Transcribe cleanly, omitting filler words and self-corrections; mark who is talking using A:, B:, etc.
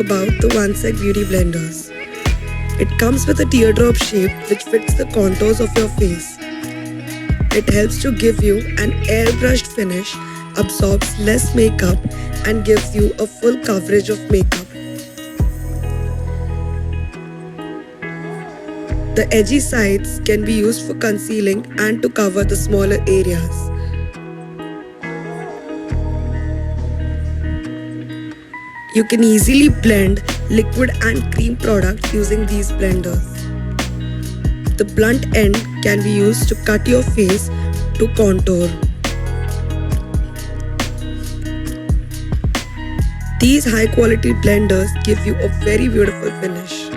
A: about the One Sec Beauty Blenders. It comes with a teardrop shape which fits the contours of your face. It helps to give you an airbrushed finish, absorbs less makeup and gives you a full coverage of makeup. The edgy sides can be used for concealing and to cover the smaller areas. You can easily blend liquid and cream products using these blenders. The blunt end can be used to cut your face to contour. These high quality blenders give you a very beautiful finish.